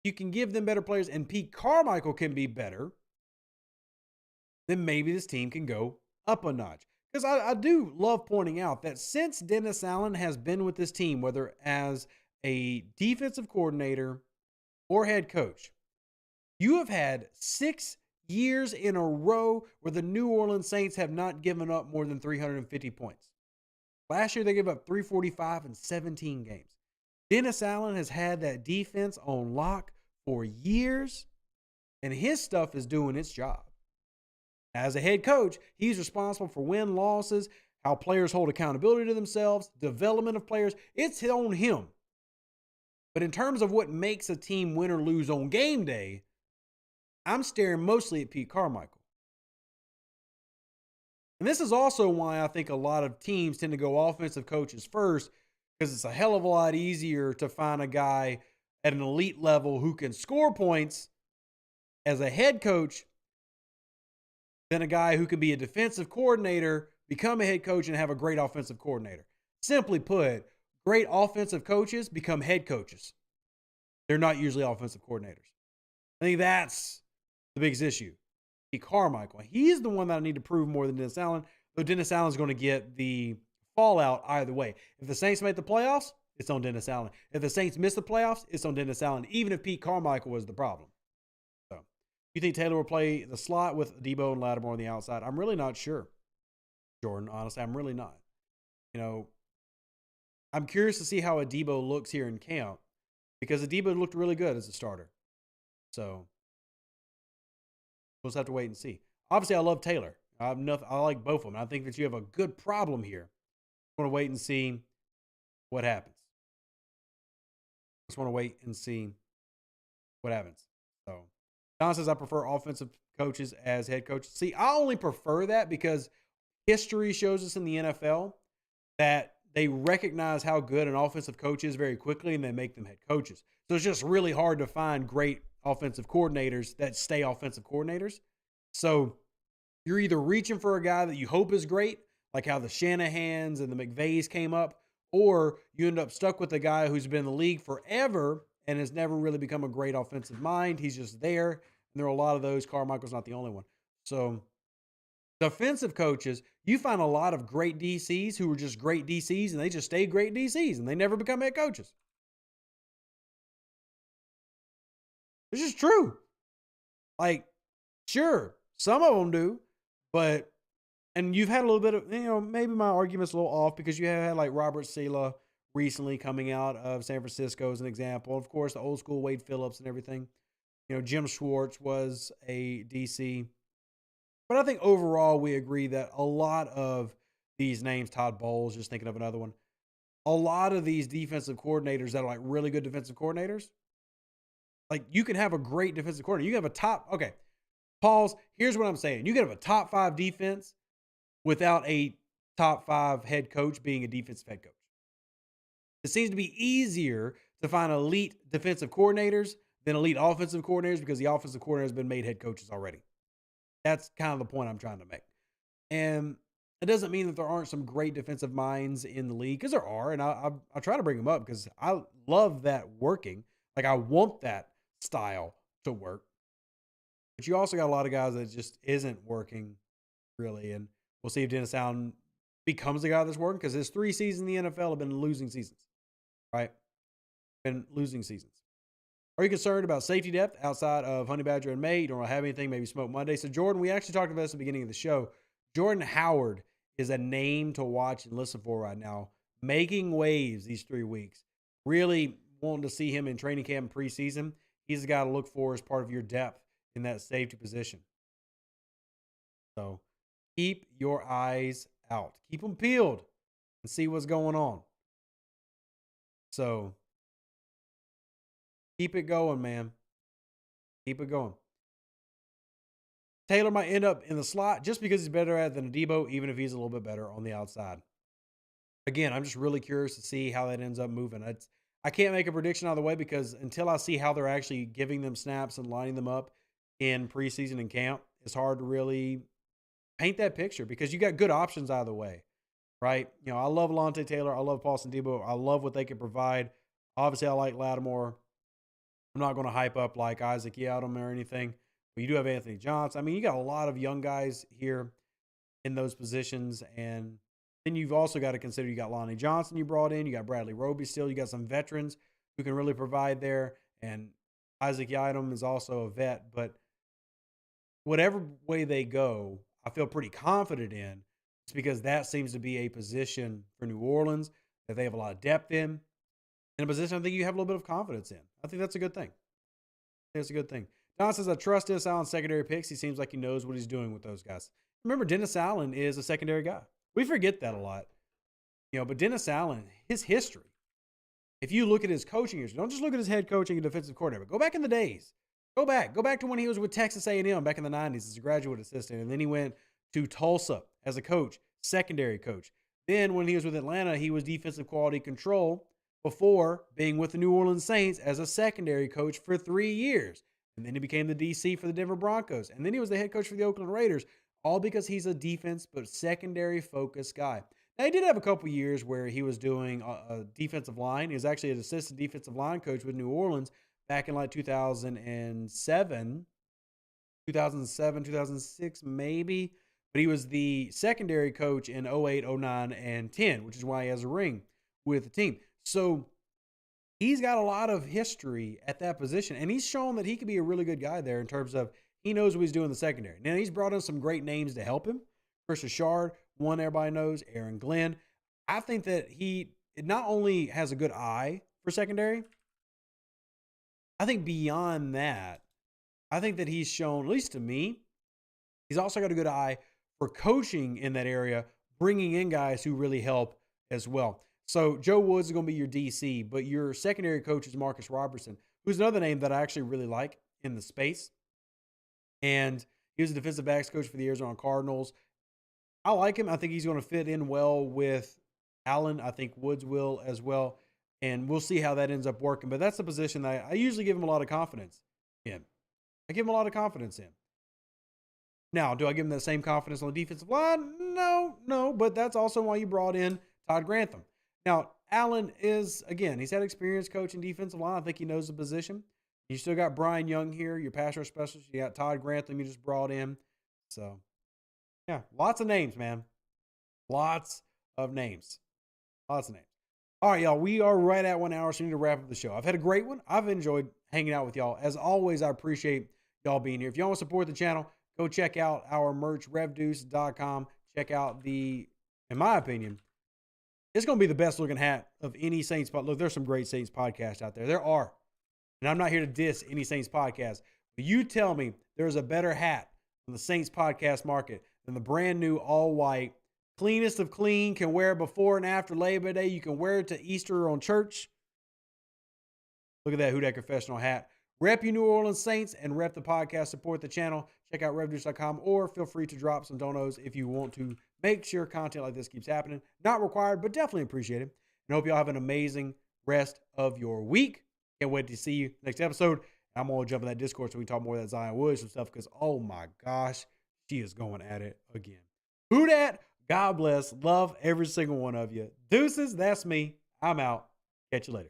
you can give them better players and Pete Carmichael can be better, then maybe this team can go up a notch. Because I do love pointing out that since Dennis Allen has been with this team, whether as a defensive coordinator or head coach, you have had 6 years in a row where the New Orleans Saints have not given up more than 350 points. Last year, they gave up 345 in 17 games. Dennis Allen has had that defense on lock for years, and his stuff is doing its job. As a head coach, he's responsible for win losses, how players hold accountability to themselves, development of players. It's on him. But in terms of what makes a team win or lose on game day, I'm staring mostly at Pete Carmichael. And this is also why I think a lot of teams tend to go offensive coaches first, because it's a hell of a lot easier to find a guy at an elite level who can score points as a head coach than a guy who can be a defensive coordinator, become a head coach, and have a great offensive coordinator. Simply put, great offensive coaches become head coaches. They're not usually offensive coordinators. I think that's the biggest issue. Carmichael, he's the one that I need to prove more than Dennis Allen, though Dennis Allen's going to get the fallout either way. If the Saints make the playoffs, it's on Dennis Allen. If the Saints miss the playoffs, it's on Dennis Allen, even if Pete Carmichael was the problem. So, you think Taylor will play the slot with Debo and Lattimore on the outside? I'm really not sure, Jordan. Honestly, I'm really not. I'm curious to see how Debo looks here in camp because Debo looked really good as a starter. So, we'll just have to wait and see. Obviously, I love Taylor. I like both of them. I think that you have a good problem here. I want to wait and see what happens. Just want to wait and see what happens. So, Don says I prefer offensive coaches as head coaches. See, I only prefer that because history shows us in the NFL that they recognize how good an offensive coach is very quickly and they make them head coaches. So it's just really hard to find great offensive coordinators that stay offensive coordinators. So you're either reaching for a guy that you hope is great, like how the Shanahans and the McVays came up, or you end up stuck with a guy who's been in the league forever and has never really become a great offensive mind. He's just there. And there are a lot of those. Carmichael's not the only one. So defensive coaches, you find a lot of great DCs who are just great DCs and they just stay great DCs and they never become head coaches. It's just true. Like, sure, some of them do, but, and you've had a little bit of, maybe my argument's a little off because you have had like Robert Sala recently coming out of San Francisco as an example. Of course, the old school Wade Phillips and everything. Jim Schwartz was a DC. But I think overall we agree that a lot of these names, Todd Bowles, just thinking of another one, a lot of these defensive coordinators that are like really good defensive coordinators, like you can have a great defensive coordinator. You can have a pause. Here's what I'm saying. You can have a top 5 defense without a top 5 head coach being a defensive head coach. It seems to be easier to find elite defensive coordinators than elite offensive coordinators because the offensive coordinator has been made head coaches already. That's kind of the point I'm trying to make. And it doesn't mean that there aren't some great defensive minds in the league, because there are, and I try to bring them up because I love that working. Like, I want that style to work. But you also got a lot of guys that just isn't working, really. And we'll see if Dennis Allen becomes the guy that's working, because his 3 seasons in the NFL have been losing seasons, right? Been losing seasons. Are you concerned about safety depth outside of Honey Badger and May? You don't have anything, maybe Smoke Monday. So, Jordan, we actually talked about this at the beginning of the show. Jordan Howard is a name to watch and listen for right now. Making waves these 3 weeks. Really wanting to see him in training camp and preseason. He's the guy to look for as part of your depth in that safety position. So, keep your eyes out. Keep them peeled and see what's going on. So, keep it going, man. Keep it going. Taylor might end up in the slot just because he's better at it than Debo, even if he's a little bit better on the outside. Again, I'm just really curious to see how that ends up moving. I can't make a prediction either way because until I see how they're actually giving them snaps and lining them up in preseason and camp, it's hard to really paint that picture because you got good options either way, right? I love Alontae Taylor. I love Paulson Debo. I love what they can provide. Obviously, I like Lattimore. I'm not going to hype up like Isaac Yiadom or anything, but you do have Anthony Johnson. I mean, you got a lot of young guys here in those positions, and then you've also got to consider you got Lonnie Johnson you brought in, you got Bradley Roby still, you got some veterans who can really provide there, and Isaac Yiadom is also a vet, but whatever way they go, I feel pretty confident in. It's because that seems to be a position for New Orleans that they have a lot of depth in a position I think you have a little bit of confidence in. I think that's a good thing. That's a good thing. Don says, I trust Dennis Allen's secondary picks. He seems like he knows what he's doing with those guys. Remember, Dennis Allen is a secondary guy. We forget that a lot. But Dennis Allen, his history, if you look at his coaching history, don't just look at his head coaching and defensive coordinator, but go back in the days. Go back to when he was with Texas A&M back in the 90s as a graduate assistant. And then he went to Tulsa as a coach, secondary coach. Then when he was with Atlanta, he was defensive quality control before being with the New Orleans Saints as a secondary coach for 3 years. And then he became the DC for the Denver Broncos. And then he was the head coach for the Oakland Raiders, all because he's a defense but secondary focused guy. Now, he did have a couple years where he was doing a defensive line. He was actually an assistant defensive line coach with New Orleans back in like 2006 maybe. But he was the secondary coach in 08, 09, and 10, which is why he has a ring with the team. So he's got a lot of history at that position, and he's shown that he could be a really good guy there in terms of he knows what he's doing in the secondary. Now, he's brought in some great names to help him. Chris Richard, one everybody knows, Aaron Glenn. I think that he not only has a good eye for secondary, I think beyond that, I think that he's shown, at least to me, he's also got a good eye for coaching in that area, bringing in guys who really help as well. So Joe Woods is going to be your DC, but your secondary coach is Marcus Robertson, who's another name that I actually really like in the space. And he was a defensive backs coach for the Arizona Cardinals. I like him. I think he's going to fit in well with Allen. I think Woods will as well. And we'll see how that ends up working. But that's the position that I usually give him a lot of confidence in. I give him a lot of confidence in. Now, do I give him the same confidence on the defensive line? No. But that's also why you brought in Todd Grantham. Now, Allen is, again, he's had experience coaching defensive line. I think he knows the position. You still got Brian Young here, your pass rush specialist. You got Todd Grantham you just brought in. So, yeah, lots of names, man. Lots of names. Lots of names. All right, y'all, we are right at 1 hour, so we need to wrap up the show. I've had a great one. I've enjoyed hanging out with y'all. As always, I appreciate y'all being here. If y'all want to support the channel, go check out our merch, revdeuce.com. Check out in my opinion, it's going to be the best looking hat of any Saints podcast. Look, there's some great Saints podcasts out there. There are. And I'm not here to diss any Saints podcast. But you tell me there's a better hat on the Saints podcast market than the brand new all white, cleanest of clean, can wear before and after Labor Day. You can wear it to Easter or on church. Look at that Who Dat Confessional hat. Rep your New Orleans Saints and rep the podcast. Support the channel. Check out revdeuce.com or feel free to drop some donos if you want to make sure content like this keeps happening. Not required, but definitely appreciated. And hope y'all have an amazing rest of your week. Can't wait to see you next episode. I'm going to jump in that Discord so we can talk more of that Zion Williamson stuff because, oh my gosh, she is going at it again. Who dat? God bless. Love every single one of you. Deuces, that's me. I'm out. Catch you later.